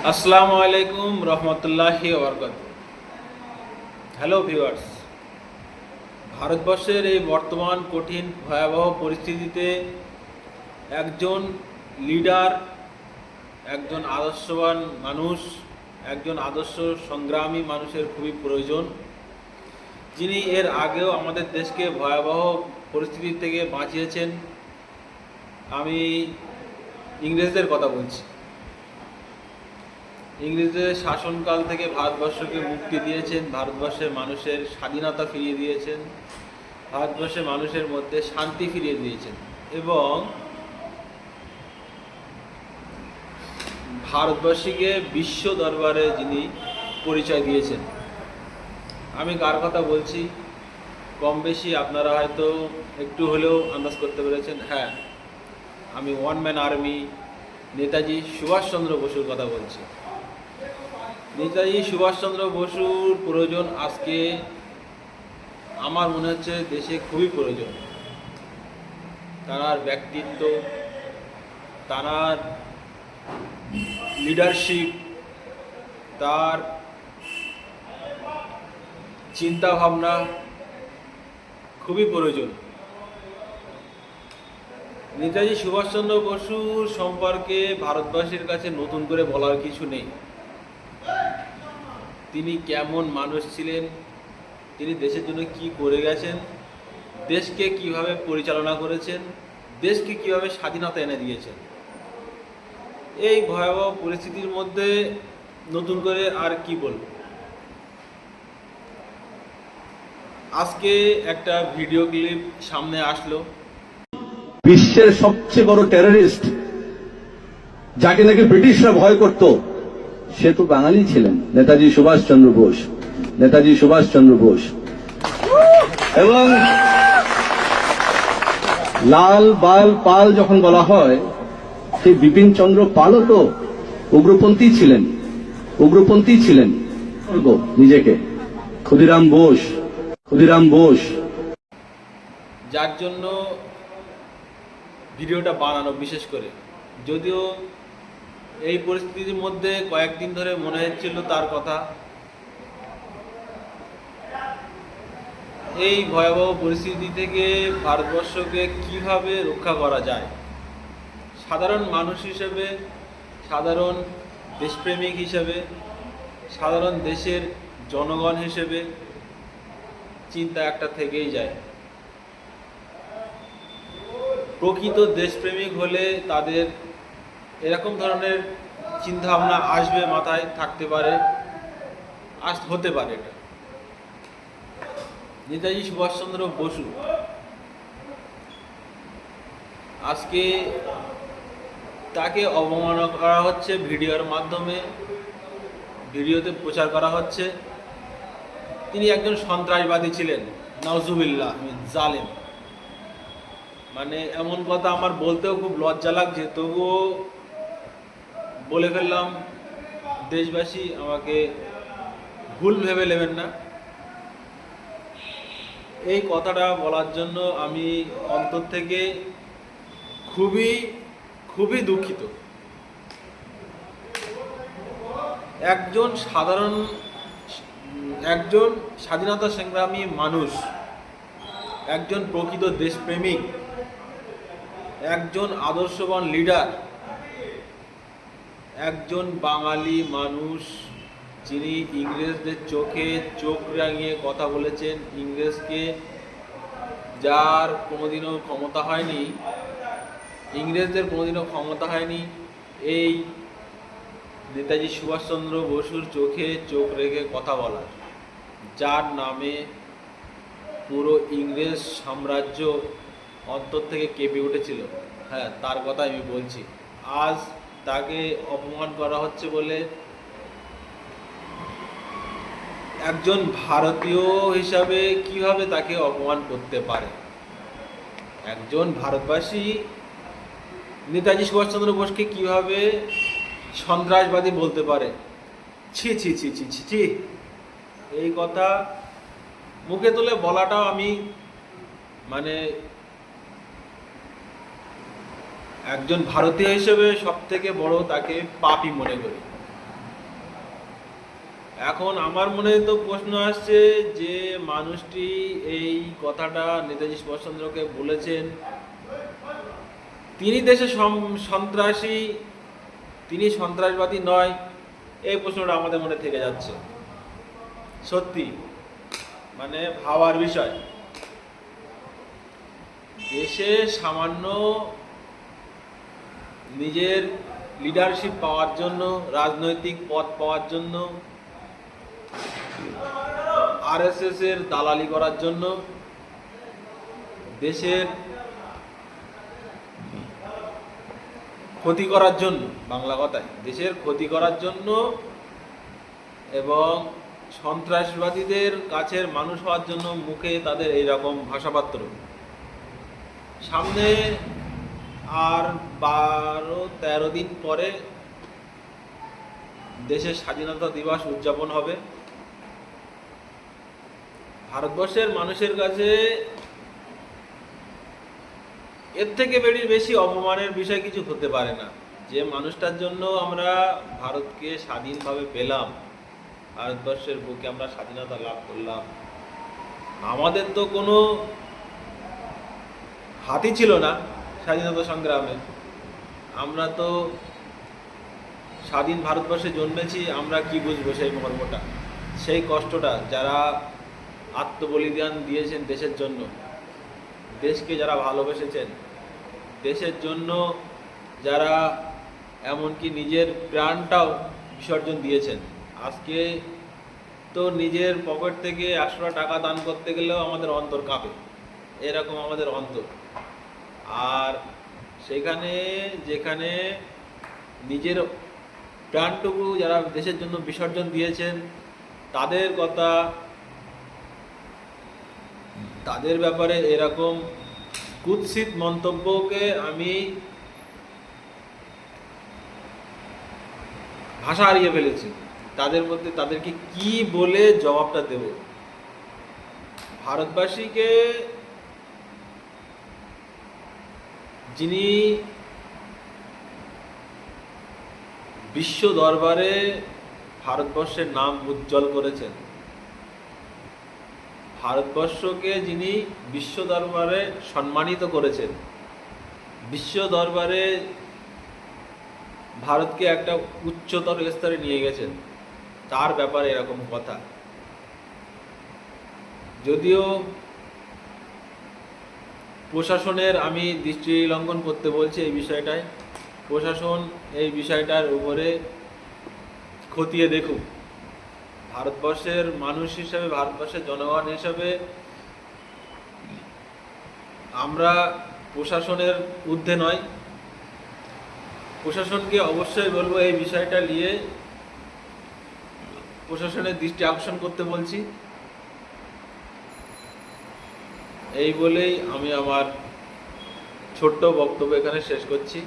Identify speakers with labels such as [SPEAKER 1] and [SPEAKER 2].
[SPEAKER 1] আসসালামু আলাইকুম রহমতুল্লাহি ওয়াবারাকাতুহু। হ্যালো ভিউয়ার্স, ভারতবর্ষের এই বর্তমান কঠিন ভয়াবহ পরিস্থিতিতে একজন লিডার, একজন আদর্শবান মানুষ, একজন আদর্শ সংগ্রামী মানুষের খুবই প্রয়োজন, যিনি এর আগেও আমাদের দেশকে ভয়াবহ পরিস্থিতি থেকে বাঁচিয়েছেন। আমি ইংরেজদের কথা বলছি। ইংরেজদের শাসনকাল থেকে ভারতবর্ষকে মুক্তি দিয়েছেন, ভারতবর্ষের মানুষের স্বাধীনতা ফিরিয়ে দিয়েছেন, ভারতবর্ষের মানুষের মধ্যে শান্তি ফিরিয়ে দিয়েছেন এবং ভারতবর্ষীকে বিশ্ব দরবারে যিনি পরিচয় দিয়েছেন। আমি কার কথা বলছি কম বেশি আপনারা হয়তো একটু হলেও আন্দাজ করতে পেরেছেন। হ্যাঁ, আমি one man army Netaji Subhash Chandra বসুর কথা বলছি। নেতাজি সুভাষচন্দ্র বসুর প্রয়োজন আজকে আমার মনে হচ্ছে দেশে খুবই প্রয়োজন। তার ব্যক্তিত্ব, তার লিডারশিপ, তার চিন্তা ভাবনা খুবই প্রয়োজন। নেতাজি সুভাষচন্দ্র বসুর সম্পর্কে ভারতবাসীর কাছে নতুন করে বলার কিছু নেই। তিনি কেমন মানুষ ছিলেন, তিনি দেশের জন্য কি করে গেছেন, দেশকে কিভাবে পরিচালনা করেছেন, দেশকে কিভাবে স্বাধীনতা এনে দিয়েছেন। এই ভয়াবহ পরিস্থিতির মধ্যে নতুন করে আর কি বলবো। আজকে একটা ভিডিও ক্লিপ সামনে আসলো।
[SPEAKER 2] বিশ্বের সবচেয়ে বড় টেররিস্ট, যাকে নাকি ব্রিটিশরা ভয় করত, সে তো বাঙালি ছিলেন, নেতাজি সুভাষচন্দ্র বোস। নেতাজি সুভাষচন্দ্র বোস এবং লাল বাল পাল যখন বলা হয়, সেই বিপিন চন্দ্র পালও তো উগ্রপন্থী ছিলেন। উগ্রপন্থী ছিলেন নিজেকে। ক্ষুদিরাম বোস, ক্ষুদিরাম বোস,
[SPEAKER 1] যার জন্য ভিডিওটা বানানো বিশেষ করে, যদিও এই পরিস্থিতির মধ্যে কয়েকদিন ধরে মনে হচ্ছিল তার কথা। এই ভয়াবহ পরিস্থিতি থেকে ভারতবর্ষকে কিভাবে রক্ষা করা যায়, সাধারণ মানুষ হিসেবে, সাধারণ দেশপ্রেমিক হিসেবে, সাধারণ দেশের জনগণ হিসেবে চিন্তা একটা থেকেই যায়। প্রকৃত দেশপ্রেমিক হলে তাদের এরকম ধরনের চিন্তাভাবনা আসবে, মাথায় থাকতে পারে, হতে পারে। এটা নেতাজি সুভাষচন্দ্র বসু আজকে তাকে অবমাননা করা হচ্ছে, ভিডিওর মাধ্যমে, ভিডিওতে প্রচার করা হচ্ছে তিনি একজন সন্ত্রাসবাদী ছিলেন, নাউজুবিল্লাহ জালেম। মানে এমন কথা আমার বলতেও খুব লজ্জা লাগছে, তবুও বলে ফেললাম। দেশবাসী আমাকে ভুল ভেবে নেবেন না। এই কথাটা বলার জন্য আমি অন্তর থেকে খুবই খুবই দুঃখিত। একজন স্বাধীনতা সংগ্রামী মানুষ, একজন প্রকৃত দেশপ্রেমিক, একজন আদর্শবান লিডার, একজন বাঙালি মানুষ, যিনি ইংরেজদের চোখে চোখ রাঙিয়ে কথা বলেছেন, ইংরেজকে, যার কোনোদিনও ক্ষমতা হয়নি, ইংরেজদের কোনোদিনও ক্ষমতা হয়নি এই নেতাজি সুভাষচন্দ্র বসুর চোখে চোখ রেখে কথা বলার, যার নামে পুরো ইংরেজ সাম্রাজ্য অন্তর থেকে কেঁপে উঠেছিল। হ্যাঁ, তার কথা আমি বলছি। আজ তাকে অপমান করা হচ্ছে বলে একজন ভারতীয় হিসাবে কিভাবে তাকে অপমান করতে পারে? একজন ভারতবাসী নেতাজি সুভাষচন্দ্র বোসকে কিভাবে সন্ত্রাসবাদী বলতে পারে? ছি ছি ছি ছি ছি ছি। এই কথা মুখে তুলে বলাটাও আমি মানে একজন ভারতীয় হিসেবে সব থেকে বড় তাকে পাপী মনে করি। এখন আমার মনে তো প্রশ্ন আসছে যে মানুষটি এই কথাটা নেতাজি সুভাষচন্দ্রকে বলেছেন, তিনি দেশে সন্ত্রাসী, তিনি সন্ত্রাসবাদী নয়, এই প্রশ্নটা আমাদের মনে থেকে যাচ্ছে। সত্যি মানে ভাবার বিষয়। দেশে সামান্য নিজের লিডারশিপ পাওয়ার জন্য, রাজনৈতিক পদ পাওয়ার জন্য, আরএসএস এর দালালি করার জন্য, দেশের ক্ষতি করার জন্য, বাংলা কথায় দেশের ক্ষতি করার জন্য এবং সন্ত্রাসবাদীদের কাছের মানুষ হওয়ার জন্য মুখে তাদের এইরকম ভাষাপাত্র। সামনে আর 12-13 দিন পরে দেশের স্বাধীনতা দিবস উদযাপন হবে। ভারতবর্ষের মানুষের কাছে এর থেকে বেশি অপমানের বিষয় কিছু হতে পারে না। যে মানুষটার জন্য আমরা ভারতকে স্বাধীনভাবে পেলাম, ভারতবর্ষের বুকে আমরা স্বাধীনতা লাভ করলাম, আমাদের তো কোনো হাতই ছিল না স্বাধীনতা সংগ্রামে। আমরা তো স্বাধীন ভারতবর্ষে জন্মেছি, আমরা কি বুঝবো সেই মর্মটা, সেই কষ্টটা। যারা আত্মবলিদান দিয়েছেন দেশের জন্য, দেশকে যারা ভালোবেসেছেন, দেশের জন্য যারা এমনকি নিজের প্রাণটাও বিসর্জন দিয়েছেন, আজকে তো নিজের পকেট থেকে 100 টাকা দান করতে গেলেও আমাদের অন্তর কাঁপে, এরকম আমাদের অন্তর। আর সেখানে যেখানে নিজের প্রাণটুকু যারা দেশের জন্য বিসর্জন দিয়েছেন, তাদের কথা, তাদের ব্যাপারে এরকম কুৎসিত মন্তব্যকে আমি ভাষা হারিয়ে ফেলেছি। তাদের মধ্যে তাদেরকে কি বলে জবাবটা দেব? ভারতবাসীকে যিনি বিশ্ব দরবারে ভারতবর্ষের নাম উজ্জ্বল করেছেন, ভারতবর্ষকে যিনি বিশ্ব দরবারে সম্মানিত করেছেন, বিশ্ব দরবারে ভারতকে একটা উচ্চতর স্তরে নিয়ে গেছেন, তার ব্যাপারে এরকম কথা। যদিও প্রশাসনের আমি দৃষ্টি লঙ্ঘন করতে বলছি এই বিষয়টায়, প্রশাসন এই বিষয়টার উপরে খতিয়ে দেখুক। ভারতবর্ষের মানুষ হিসাবে, ভারতবর্ষের জনগণ হিসাবে আমরা প্রশাসনের ঊর্ধ্বে নয়। প্রশাসনকে অবশ্যই বলবো এই বিষয়টা নিয়ে প্রশাসনের দৃষ্টি আকর্ষণ করতে বলছি। এই বলেই আমি আমার ছোট্ট বক্তব্য এখানে শেষ করছি।